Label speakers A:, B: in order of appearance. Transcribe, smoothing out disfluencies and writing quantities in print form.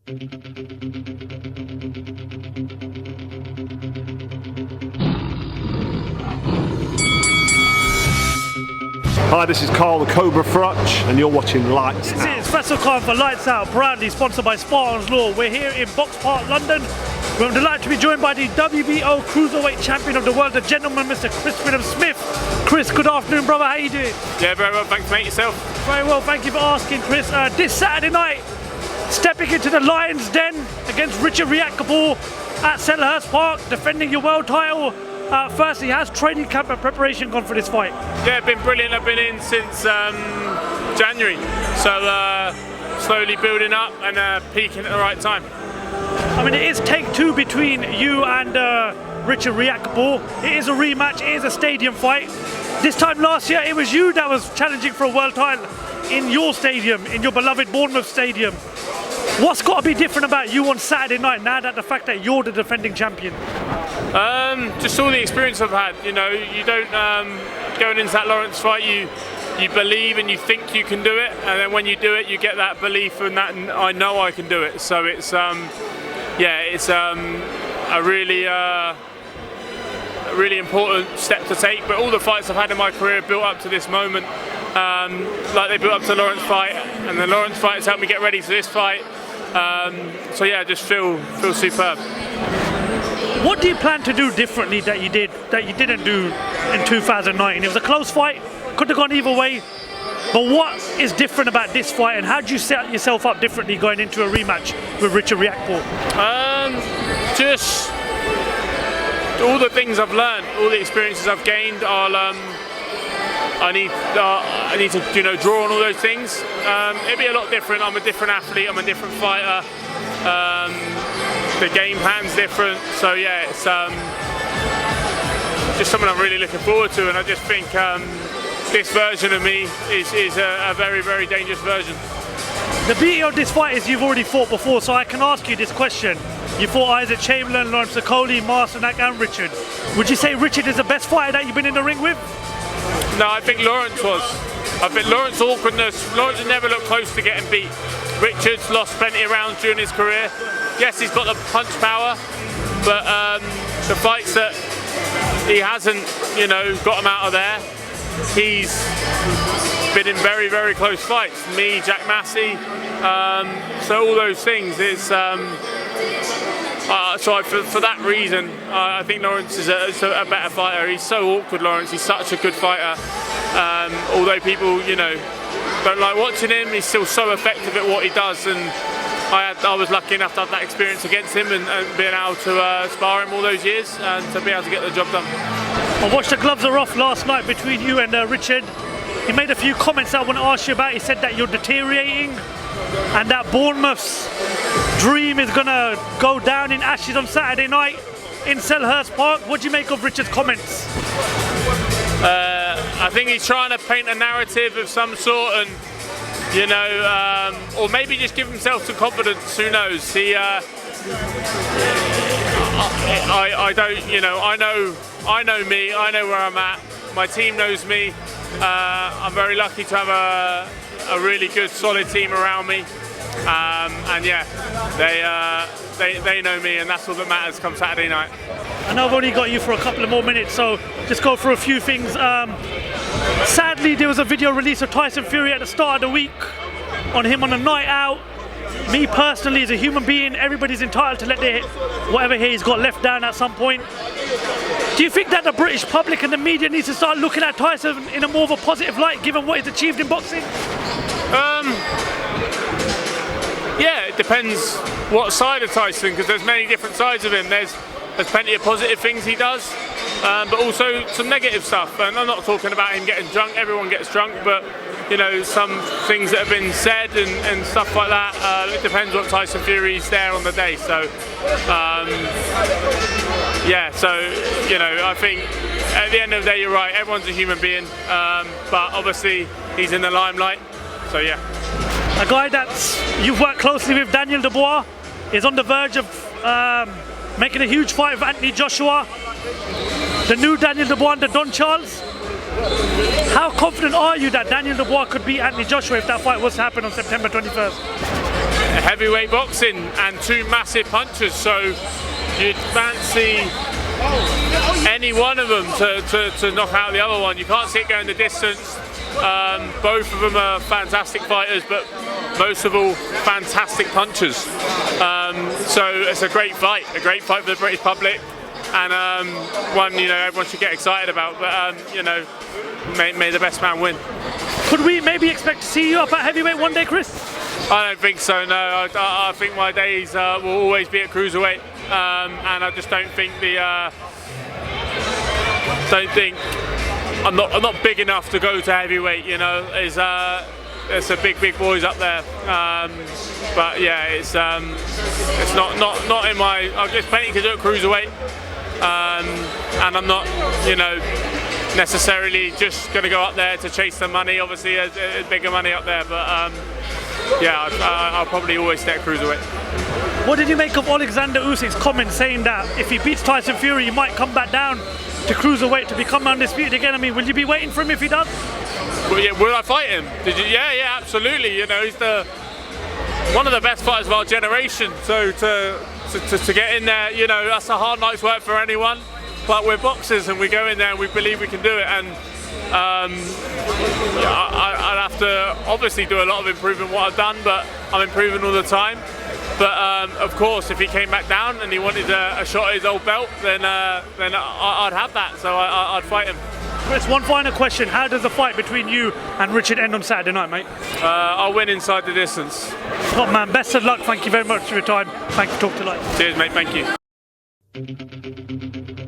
A: Hi, this is Carl the Cobra Frutch, and you're watching Lights Out.
B: This is Faisal Khan for Lights Out, proudly sponsored by Spartans Law. We're here in Box Park, London. We're delighted to be joined by the WBO Cruiserweight Champion of the world, the gentleman, Mr. Chris Billam Smith. Chris, good afternoon, brother. How you doing?
C: Yeah, very well, thanks, mate. Yourself?
B: Very well, thank you for asking, Chris. This Saturday night, stepping into the Lion's Den against Richard Riakporhe at Selhurst Park, defending your world title. Firstly, how's training camp and preparation gone for this fight?
C: Yeah, been brilliant. I've been in since January, so slowly building up and peaking at the right time.
B: I mean, it is take two between you and Richard Riakporhe. It is a rematch, it is a stadium fight. This time last year, it was you that was challenging for a world title in your stadium, in your beloved Bournemouth stadium. What's got to be different about you on Saturday night now that the fact that you're the defending champion?
C: Just all the experience I've had. You know, you don't going into that Lawrence fight, you believe and you think you can do it, and then when you do it, you get that belief and that I know I can do it. So it's it's a really important step to take. But all the fights I've had in my career built up to this moment, like they built up to the Lawrence fight, and the Lawrence fight has helped me get ready for this fight. So yeah, just feel superb.
B: What do you plan to do differently that you didn't do in 2019? It was a close fight, could have gone either way. But what is different about this fight, and how do you set yourself up differently going into a rematch with Richard Riakporhe?
C: Just all the things I've learned, all the experiences I've gained. I need to draw on all those things. It'd be a lot different. I'm a different athlete. I'm a different fighter. The game plan's different. So yeah, it's just something I'm really looking forward to, and I just think this version of me is a very, very dangerous version.
B: The beauty of this fight is you've already fought before, so I can ask you this question. You fought Isaac Chamberlain, Lawrence Okoli, Masternak and Richard. Would you say Richard is the best fighter that you've been in the ring with?
C: No, I think Lawrence was. I think Lawrence's awkwardness, Lawrence has never looked close to getting beat. Richard's lost plenty of rounds during his career. Yes, he's got the punch power, but the fights that he hasn't, got him out of there, he's been in very, very close fights. Me, Jack Massey, so all those things is. So for that reason, I think Lawrence is a better fighter. He's so awkward, Lawrence. He's such a good fighter. Although people, don't like watching him, he's still so effective at what he does. And I was lucky enough to have that experience against him and being able to spar him all those years and to be able to get the job done.
B: I watched the gloves are off last night between you and Richard. He made a few comments I want to ask you about. He said that you're deteriorating and that Bournemouth's dream is going to go down in ashes on Saturday night in Selhurst Park. What do you make of Richard's comments?
C: I think he's trying to paint a narrative of some sort and, or maybe just give himself some confidence, who knows. I know me, I know where I'm at, my team knows me. I'm very lucky to have a really good, solid team around me. And yeah, they know me, and that's all that matters come Saturday night.
B: I know I've only got you for a couple of more minutes, so just go through a few things. Sadly, there was a video release of Tyson Fury at the start of the week on him on a night out. Me personally, as a human being, everybody's entitled to let whatever hair he's got left down at some point. Do you think that the British public and the media needs to start looking at Tyson in a more of a positive light, given what he's achieved in boxing?
C: Yeah, it depends what side of Tyson, because there's many different sides of him. There's plenty of positive things he does, but also some negative stuff. And I'm not talking about him getting drunk. Everyone gets drunk, but some things that have been said and stuff like that. It depends what Tyson Fury's there on the day. So yeah, so I think at the end of the day, you're right. Everyone's a human being, but obviously he's in the limelight. So yeah.
B: A guy that you've worked closely with, Daniel Dubois, is on the verge of making a huge fight with Anthony Joshua. The new Daniel Dubois under Don Charles. How confident are you that Daniel Dubois could beat Anthony Joshua if that fight was to happen on September 21st?
C: heavyweight boxing and two massive punchers, so you'd fancy any one of them to knock out the other one. You can't see it going the distance. Both of them are fantastic fighters, but most of all, fantastic punchers. So it's a great fight for the British public, and one everyone should get excited about. But may the best man win.
B: Could we maybe expect to see you up at heavyweight one day, Chris?
C: I don't think so. No, I think my days will always be at cruiserweight, and I just don't think I'm not big enough to go to heavyweight. There's a big boys up there, but yeah, it's not in my. There's plenty to do at cruiserweight, and I'm not necessarily just going to go up there to chase the money. Obviously, there's bigger money up there, but yeah, I'll probably always stay at cruiserweight.
B: What did you make of Oleksandr Usyk's comment saying that if he beats Tyson Fury, he might come back down to cruiserweight to become undisputed again? I mean, will you be waiting for him if he does?
C: Well, yeah, will I fight him? Yeah, absolutely. He's one of the best fighters of our generation. So to get in there, that's a hard night's work for anyone. But we're boxers and we go in there and we believe we can do it. And I'd have to obviously do a lot of improvement what I've done, but I'm improving all the time. But of course, if he came back down and he wanted a shot at his old belt, then I'd have that. So I'd fight him.
B: Chris, one final question. How does the fight between you and Richard end on Saturday night, mate?
C: I'll win inside the distance.
B: Top man, best of luck. Thank you very much for your time. Thank you for talking to life.
C: Cheers, mate. Thank you.